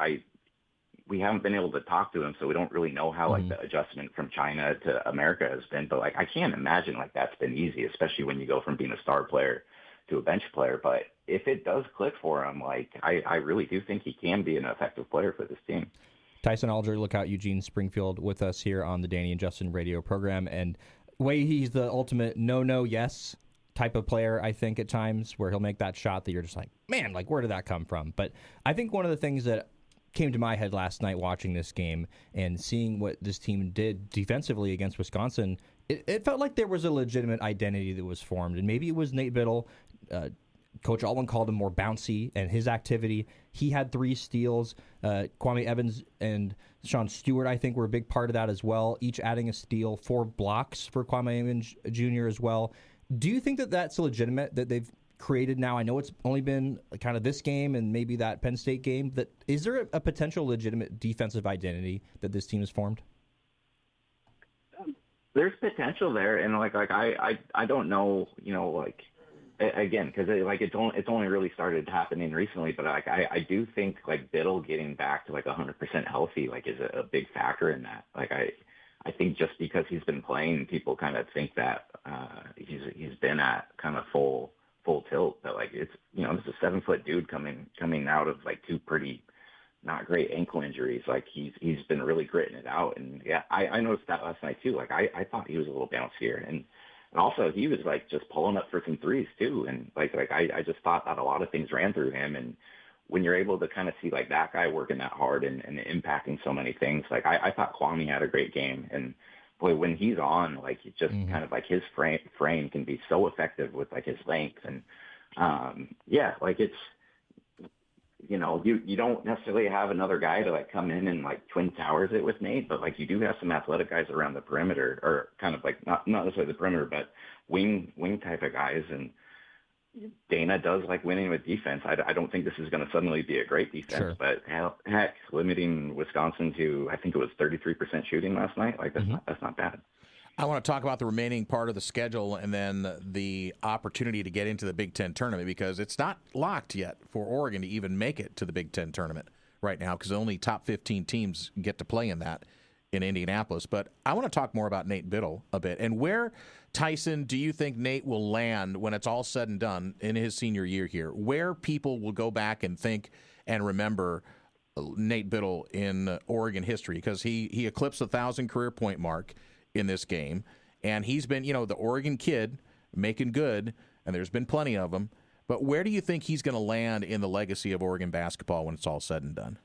Speaker 7: we haven't been able to talk to him, so we don't really know how the adjustment from China to America has been. But I can't imagine that's been easy, especially when you go from being a star player to a bench player. But if it does click for him, I really do think he can be an effective player for this team.
Speaker 5: Tyson Alger, Lookout Eugene Springfield, with us here on the Danny and Justin radio program. And he's the ultimate no, yes type of player, I think, at times, where he'll make that shot that you're just like, man, where did that come from? But I think one of the things that came to my head last night watching this game and seeing what this team did defensively against Wisconsin, it felt like there was a legitimate identity that was formed. And maybe it was Nate Biddle. Coach Altman called him more bouncy, and his activity. He had 3 steals. Kwame Evans and Sean Stewart, I think, were a big part of that as well, each adding a steal, 4 blocks for Kwame Evans Jr. as well. Do you think that that's legitimate, that they've created now? I know it's only been kind of this game and maybe that Penn State game. That is there a potential legitimate defensive identity that this team has formed?
Speaker 7: There's potential there, and I don't know, again, because it's only really started happening recently. But I do think Biddle getting back to 100% healthy is a big factor in that. I think just because he's been playing, people kind of think that he's been at kind of full tilt. But it's this is a 7-foot dude coming out of 2 pretty not great ankle injuries. He's been really gritting it out. And yeah, I noticed that last night too. I thought he was a little bouncier, and also he was just pulling up for some threes too. And I just thought that a lot of things ran through him. And when you're able to kind of see that guy working that hard and impacting so many things, I thought Kwame had a great game. And boy, when he's on, it's just kind of his frame can be so effective with his length. And it's, you don't necessarily have another guy to come in and twin towers it with Nate, but you do have some athletic guys around the perimeter, or kind of not necessarily the perimeter, but wing type of guys. And Dana does like winning with defense. I don't think this is going to suddenly be a great defense, but heck, limiting Wisconsin to, I think it was 33% shooting last night. That's not bad.
Speaker 4: I want to talk about the remaining part of the schedule and then the opportunity to get into the Big Ten tournament, because it's not locked yet for Oregon to even make it to the Big Ten tournament right now, because only top 15 teams get to play in that. in Indianapolis. But I want to talk more about Nate Biddle a bit. And where, Tyson, do you think Nate will land when it's all said and done in his senior year here? Where people will go back and think and remember Nate Biddle in Oregon history? Because he eclipsed the 1,000 career point mark in this game. And he's been, the Oregon kid making good, and there's been plenty of them. But where do you think he's going to land in the legacy of Oregon basketball when it's all said and done?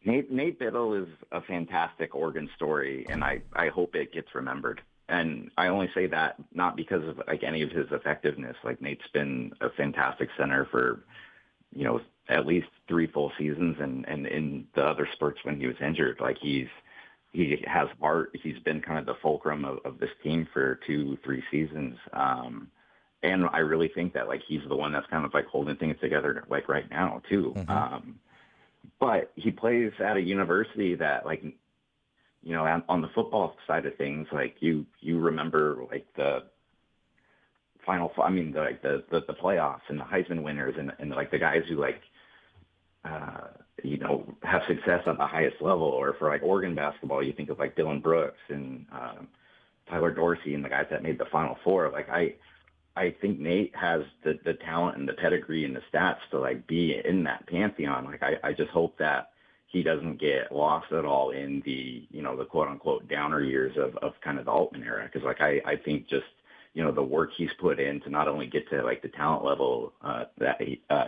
Speaker 7: Nate Biddle is a fantastic Oregon story, and I hope it gets remembered. And I only say that not because of like any of his effectiveness. Like Nate's been a fantastic center for, at least 3 full seasons, and in the other spurts when he was injured, like he has heart. He's been kind of the fulcrum of this team for 2-3 seasons. And I really think that like he's the one that's kind of like holding things together like right now too.
Speaker 4: Mm-hmm.
Speaker 7: But he plays at a university that like, on the football side of things, like you remember like the the playoffs and the Heisman winners and like the guys who like, have success at the highest level. Or for like Oregon basketball, you think of like Dylan Brooks and Tyler Dorsey and the guys that made the Final Four. Like I think Nate has the talent and the pedigree and the stats to like be in that pantheon. Like I just hope that he doesn't get lost at all in the, the quote unquote downer years of kind of the Altman era. Cause like I think just, the work he's put in to not only get to like the talent level that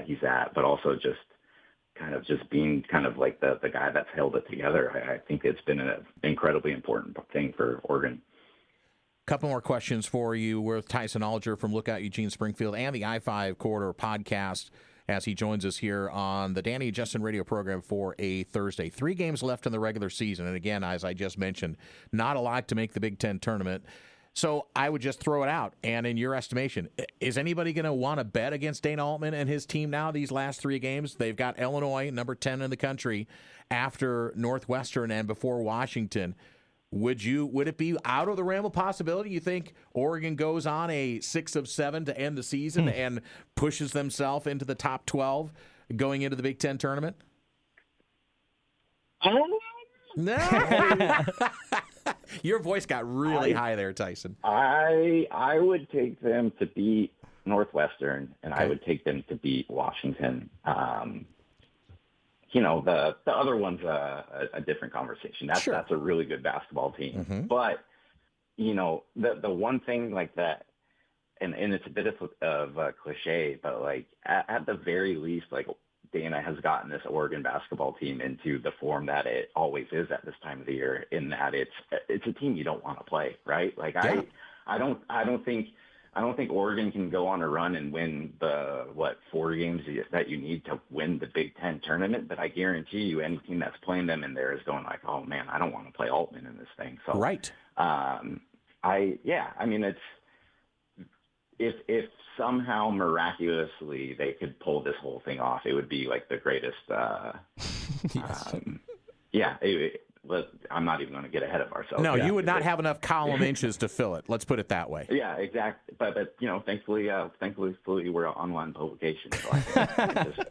Speaker 7: he's at, but also just kind of just being kind of like the guy that's held it together. I think it's been an incredibly important thing for Oregon.
Speaker 4: Couple more questions for you with Tyson Alger from Lookout Eugene Springfield and the I-5 Corridor podcast as he joins us here on the Danny and Justin radio program for a Thursday. 3 games left in the regular season. And again, as I just mentioned, not a lot to make the Big Ten tournament. So I would just throw it out. And in your estimation, is anybody going to want to bet against Dana Altman and his team now these last 3 games? They've got Illinois, number 10 in the country, after Northwestern and before Washington. Would it be out of the realm of possibility? You think Oregon goes on a 6 of 7 to end the season and pushes themselves into the top 12 going into the Big Ten tournament? No. Your voice got really high there, Tyson.
Speaker 7: I would take them to beat Northwestern, and I would take them to beat Washington. The other one's a different conversation. That's a really good basketball team. Mm-hmm. But, the one thing like that, and it's a bit of a cliche, but like at the very least, like Dana has gotten this Oregon basketball team into the form that it always is at this time of the year, in that it's a team you don't want to play, right? Like I don't think Oregon can go on a run and win the 4 games that you need to win the Big Ten tournament. But I guarantee you, any team that's playing them in there is going like, oh man, I don't want to play Altman in this thing. So
Speaker 4: right.
Speaker 7: It's if somehow miraculously they could pull this whole thing off, it would be like the greatest. I'm not even going to get ahead of ourselves.
Speaker 4: No, you would not have enough column inches to fill it. Let's put it that way.
Speaker 7: Yeah, exactly. But thankfully we're an online publication. So I just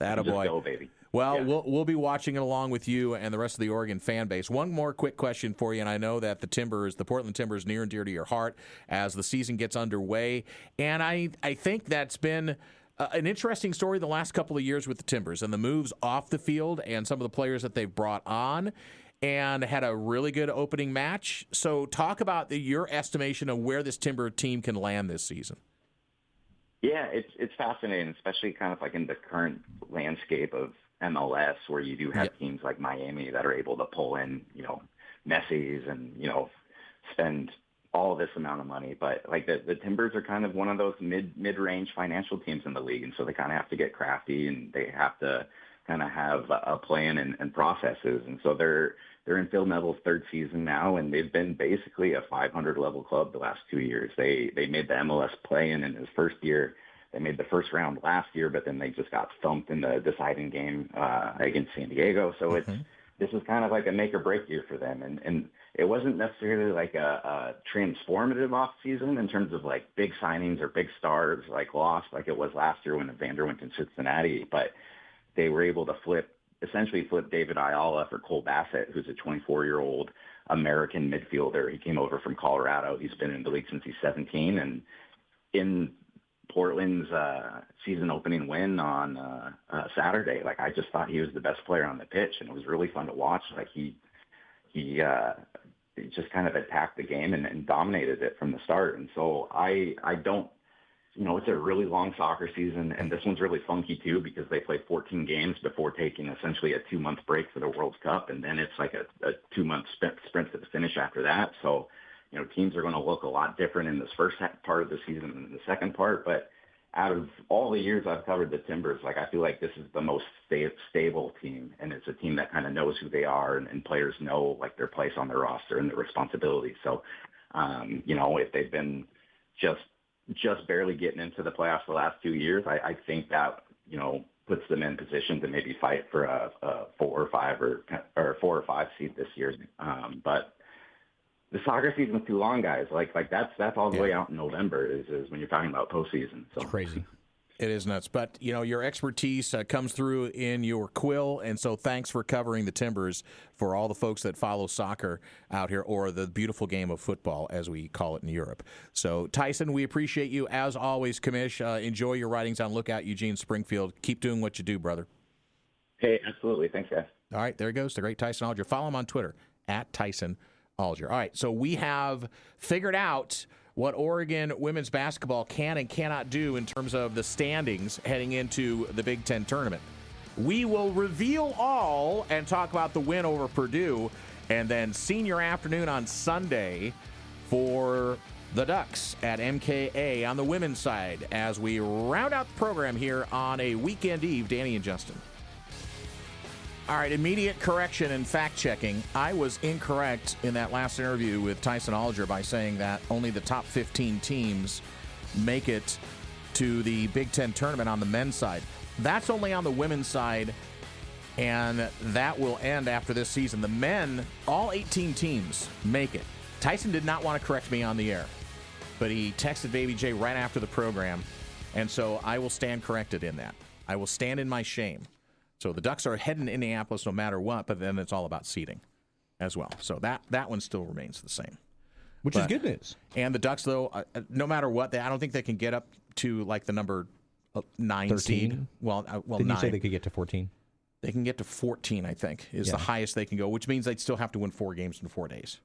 Speaker 4: Attaboy.
Speaker 7: Go, baby.
Speaker 4: Well, we'll be watching it along with you and the rest of the Oregon fan base. One more quick question for you, and I know that the Portland Timbers, near and dear to your heart as the season gets underway. And I think that's been an interesting story the last couple of years with the Timbers and the moves off the field and some of the players that they've brought on, and had a really good opening match. So talk about your estimation of where this Timber team can land this season.
Speaker 7: Yeah, it's fascinating, especially kind of like in the current landscape of MLS, where you do have teams like Miami that are able to pull in, Messi's and, spend all this amount of money. But like the Timbers are kind of one of those mid-range financial teams in the league. And so they kind of have to get crafty, and they have to kind of have a plan and processes. And so they're in Phil Neville's 3rd season now, and they've been basically a 500 level club the last 2 years. They made the MLS play-in his first year. They made the first round last year, but then they just got thumped in the deciding game against San Diego. So this is kind of like a make or break year for them. And it wasn't necessarily like a transformative off season in terms of like big signings or big stars like lost like it was last year when Evander went to Cincinnati, but they were able to flip essentially flipped David Ayala for Cole Bassett, who's a 24-year-old American midfielder. He came over from Colorado. He's been in the league since he's 17, and in Portland's season opening win on Saturday, like, I just thought he was the best player on the pitch, and it was really fun to watch. Like, he just kind of attacked the game and dominated it from the start. And so I don't, it's a really long soccer season, and this one's really funky too, because they play 14 games before taking essentially a 2-month break for the World Cup, and then it's like a 2-month sprint to the finish after that. So, teams are going to look a lot different in this first part of the season than the second part. But out of all the years I've covered the Timbers, like, I feel like this is the most stable team, and it's a team that kind of knows who they are, and players know, like, their place on their roster and their responsibility. So, if they've been just barely getting into the playoffs the last 2 years, I think that, puts them in position to maybe fight for a 4 or 5 seed this year. But the soccer season's too long, guys. Like that's all the way out in November is when you're talking about postseason. So
Speaker 5: It's crazy.
Speaker 4: It is nuts. But, your expertise comes through in your quill, and so thanks for covering the Timbers for all the folks that follow soccer out here, or the beautiful game of football, as we call it in Europe. So, Tyson, we appreciate you, as always, Commish. Enjoy your writings on Lookout Eugene Springfield. Keep doing what you do, brother.
Speaker 7: Hey, absolutely. Thanks, guys.
Speaker 4: All right, there he goes, the great Tyson Alger. Follow him on Twitter, @Tyson Alger. All right, so we have figured out what Oregon women's basketball can and cannot do in terms of the standings heading into the Big Ten tournament. We will reveal all and talk about the win over Purdue, and then senior afternoon on Sunday for the Ducks at MKA on the women's side as we round out the program here on a weekend eve. Danny and Justin. All right, immediate correction and fact-checking. I was incorrect in that last interview with Tyson Alger by saying that only the top 15 teams make it to the Big Ten tournament on the men's side. That's only on the women's side, and that will end after this season. The men, all 18 teams make it. Tyson did not want to correct me on the air, but he texted Baby J right after the program, and so I will stand corrected in that. I will stand in my shame. So the Ducks are heading to Indianapolis no matter what, but then it's all about seeding as well. So that one still remains the same.
Speaker 5: Which is good news.
Speaker 4: And the Ducks, though, no matter what, I don't think they can get up to like the number 9
Speaker 5: 13?
Speaker 4: seed. Well,
Speaker 5: Didn't
Speaker 4: 9.
Speaker 5: you say they could get to 14?
Speaker 4: They can get to 14, I think, is the highest they can go, which means they'd still have to win 4 games in 4 days.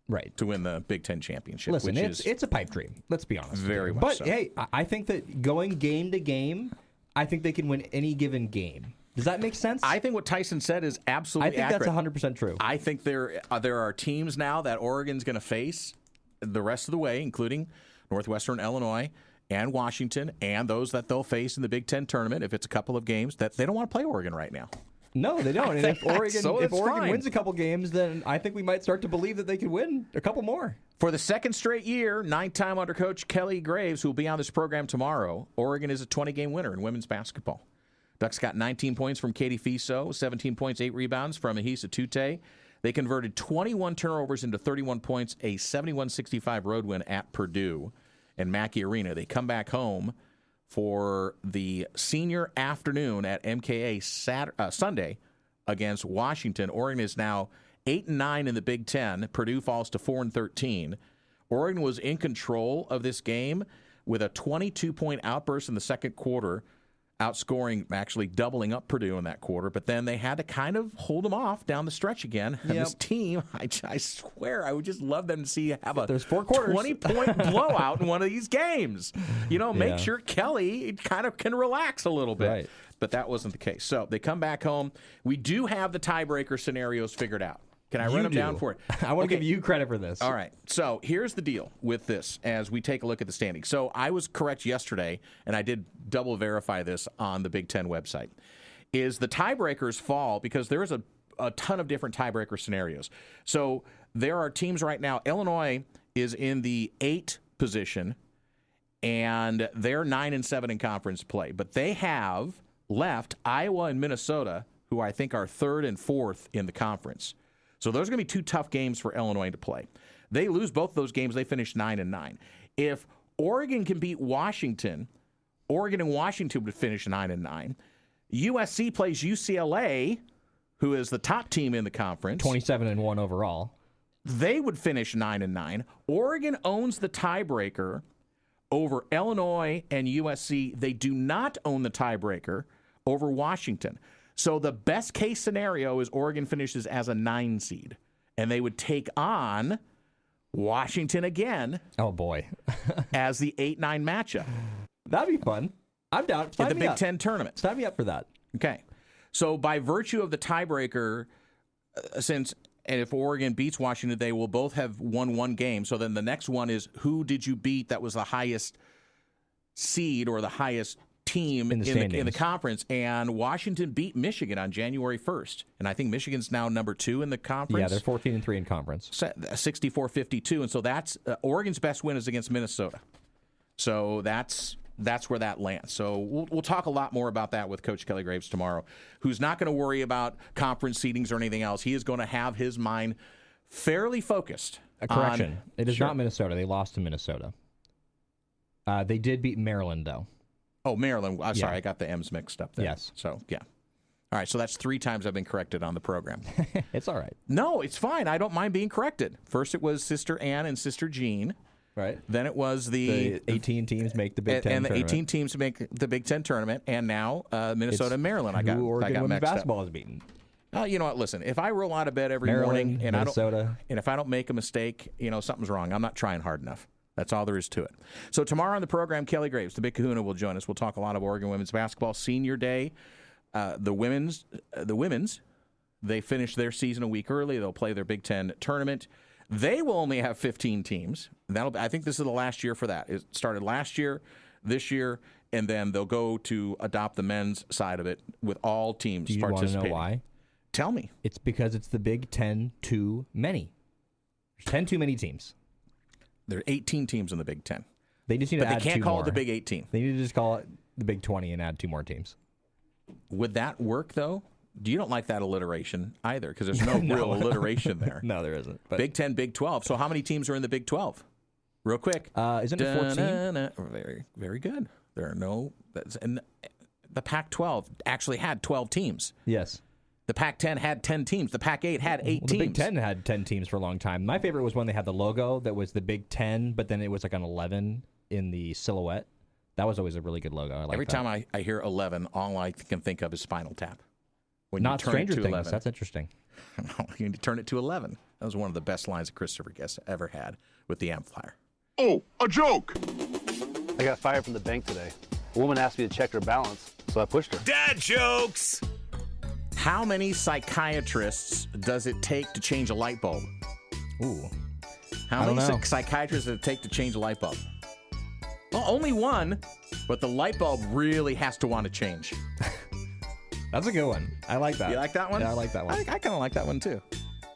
Speaker 5: Right.
Speaker 4: To win the Big Ten championship.
Speaker 5: Listen,
Speaker 4: which
Speaker 5: it's a pipe dream. Let's be honest.
Speaker 4: Very much
Speaker 5: but,
Speaker 4: so.
Speaker 5: Hey, I think that going game to game, I think they can win any given game. Does that make sense?
Speaker 4: I think what Tyson said is absolutely accurate.
Speaker 5: I think that's 100% true.
Speaker 4: I think there are teams now that Oregon's going to face the rest of the way, including Northwestern Illinois and Washington, and those that they'll face in the Big Ten tournament if it's a couple of games that they don't want to play Oregon right now.
Speaker 5: No, they don't. And if Oregon
Speaker 4: fine.
Speaker 5: wins a couple games, then I think we might start to believe that they could win a couple more.
Speaker 4: For the second straight year, 9-time under coach Kelly Graves, who will be on this program tomorrow, Oregon is a 20-game winner in women's basketball. Ducks got 19 points from Katie Fiso, 17 points, 8 rebounds from Ahisa Tute. They converted 21 turnovers into 31 points, a 71-65 road win at Purdue and Mackey Arena. They come back home for the senior afternoon at MKA Sunday against Washington. Oregon is now 8-9 in the Big Ten. Purdue falls to 4-13. Oregon was in control of this game with a 22-point outburst in the second quarter, outscoring, actually doubling up Purdue in that quarter, but then they had to kind of hold them off down the stretch again. And this team, I swear, I would just love them to see have a 20-point blowout in one of these games. Make sure Kelly kind of can relax a little bit.
Speaker 5: Right.
Speaker 4: But that wasn't the case. So they come back home. We do have the tiebreaker scenarios figured out. Can I run them down for it?
Speaker 5: I want to give you credit for this.
Speaker 4: All right. So here's the deal with this as we take a look at the standings. So I was correct yesterday, and I did double verify this on the Big Ten website, is the tiebreakers fall because there is a ton of different tiebreaker scenarios. So there are teams right now. Illinois is in the 8th position, and they're 9-7 in conference play. But they have left Iowa and Minnesota, who I think are 3rd and 4th in the conference. So those are going to be 2 tough games for Illinois to play. They lose both those games, they finish 9-9. If Oregon can beat Washington, Oregon and Washington would finish 9-9. USC plays UCLA, who is the top team in the conference.
Speaker 5: 27-1 overall.
Speaker 4: They would finish 9-9. Oregon owns the tiebreaker over Illinois and USC. They do not own the tiebreaker over Washington. So the best case scenario is Oregon finishes as a 9 seed, and they would take on Washington again.
Speaker 5: Oh, boy.
Speaker 4: as the 8-9 matchup.
Speaker 5: That'd be fun. I'm down.
Speaker 4: In the Big Ten tournament.
Speaker 5: Sign me up for that.
Speaker 4: Okay. So by virtue of the tiebreaker, and if Oregon beats Washington, they will both have won one game. So then the next one is who did you beat that was the highest seed or the highest team in the conference? And Washington beat Michigan on January 1st. And I think Michigan's now number 2 in the conference.
Speaker 5: Yeah, they're 14-3 in conference.
Speaker 4: 64-52. And so that's Oregon's best win is against Minnesota. So that's where that lands. So we'll talk a lot more about that with Coach Kelly Graves tomorrow, who's not going to worry about conference seedings or anything else. He is going to have his mind fairly focused.
Speaker 5: A correction. It is not Minnesota. They lost to Minnesota. They did beat Maryland, though.
Speaker 4: Oh, Maryland. I'm sorry. I got the M's mixed up there.
Speaker 5: Yes.
Speaker 4: So, yeah. All right. So that's 3 times I've been corrected on the program.
Speaker 5: It's all right.
Speaker 4: No, it's fine. I don't mind being corrected. First it was Sister Ann and Sister Jean.
Speaker 5: Right.
Speaker 4: Then it was the
Speaker 5: 18 teams make the Big Ten
Speaker 4: and
Speaker 5: tournament.
Speaker 4: the 18 teams make the Big Ten tournament, and now Minnesota and Maryland. I got
Speaker 5: Oregon women's
Speaker 4: mixed
Speaker 5: basketball
Speaker 4: up.
Speaker 5: is beaten.
Speaker 4: You know what? Listen, if I roll out of bed every
Speaker 5: Maryland,
Speaker 4: morning
Speaker 5: Minnesota.
Speaker 4: and if I don't make a mistake, something's wrong. I'm not trying hard enough. That's all there is to it. So tomorrow on the program, Kelly Graves, the Big Kahuna, will join us. We'll talk a lot of Oregon women's basketball. Senior Day, the women's, they finish their season a week early. They'll play their Big Ten tournament. They will only have 15 teams. I think this is the last year for that. It started last year, this year, and then they'll go to adopt the men's side of it with all teams participating.
Speaker 5: Do you want to know why?
Speaker 4: Tell me.
Speaker 5: It's because it's the Big Ten too many. There's 10 too many teams.
Speaker 4: There are 18 teams in the Big Ten.
Speaker 5: They just need to add 2 more.
Speaker 4: But they can't call it the Big 18.
Speaker 5: They need to just call it the Big 20 and add 2 more teams.
Speaker 4: Would that work, though? You don't like that alliteration either, because there's no real alliteration there.
Speaker 5: No, there isn't. But
Speaker 4: Big 10, Big 12. So how many teams are in the Big 12? Real quick.
Speaker 5: Isn't it 14?
Speaker 4: Very, very good. There are no... And the Pac-12 actually had 12 teams.
Speaker 5: Yes.
Speaker 4: The Pac-10 had 10 teams. The Pac-8 had 8 teams.
Speaker 5: The Big 10 had 10 teams for a long time. My favorite was when they had the logo that was the Big 10, but then it was like an 11 in the silhouette. That was always a really good logo.
Speaker 4: Every time I hear 11, all I can think of is Spinal Tap. When
Speaker 5: Not
Speaker 4: you turn
Speaker 5: Stranger
Speaker 4: it to
Speaker 5: Things.
Speaker 4: 11.
Speaker 5: That's interesting.
Speaker 4: You turn it to 11. That was one of the best lines that Christopher Guest ever had with the amplifier.
Speaker 8: Oh, a joke!
Speaker 9: I got fired from the bank today. A woman asked me to check her balance, so I pushed her.
Speaker 3: Dad jokes!
Speaker 4: How many psychiatrists does it take to change a light bulb?
Speaker 5: Ooh.
Speaker 4: How many psychiatrists does it take to change a light bulb? Well, only one, but the light bulb really has to want to change.
Speaker 5: That's a good one. I like that.
Speaker 4: You like that one?
Speaker 5: Yeah, I like that one.
Speaker 4: I kind of like that one, too.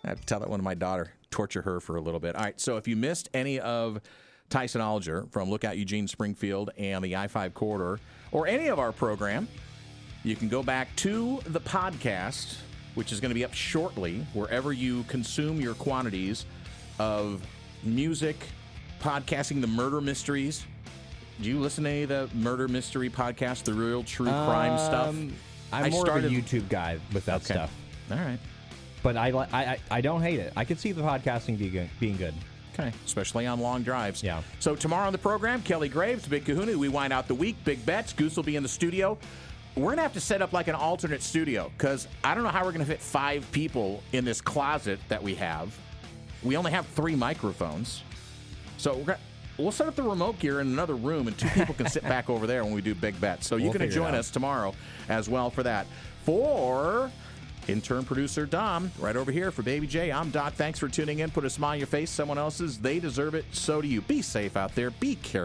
Speaker 4: I have to tell that one to my daughter, torture her for a little bit. All right, so if you missed any of Tyson Alger from Lookout Eugene Springfield and the I-5 corridor, or any of our program, you can go back to the podcast, which is going to be up shortly, wherever you consume your quantities of music, podcasting, the murder mysteries. Do you listen to any of the murder mystery podcasts, the real true crime stuff?
Speaker 5: I'm more of a YouTube guy with that stuff.
Speaker 4: All right.
Speaker 5: But I don't hate it. I could see the podcasting being good.
Speaker 4: Okay, especially on long drives.
Speaker 5: Yeah.
Speaker 4: So tomorrow on the program, Kelly Graves, Big Kahuna. We wind out the week. Big bets. Goose will be in the studio. We're going to have to set up like an alternate studio because I don't know how we're going to fit 5 people in this closet that we have. We only have 3 microphones. So we'll set up the remote gear in another room, and 2 people can sit back over there when we do big bets. So you can join us tomorrow as well for that. For intern producer Dom, right over here for Baby J, I'm Doc. Thanks for tuning in. Put a smile on your face. Someone else's. They deserve it. So do you. Be safe out there. Be careful.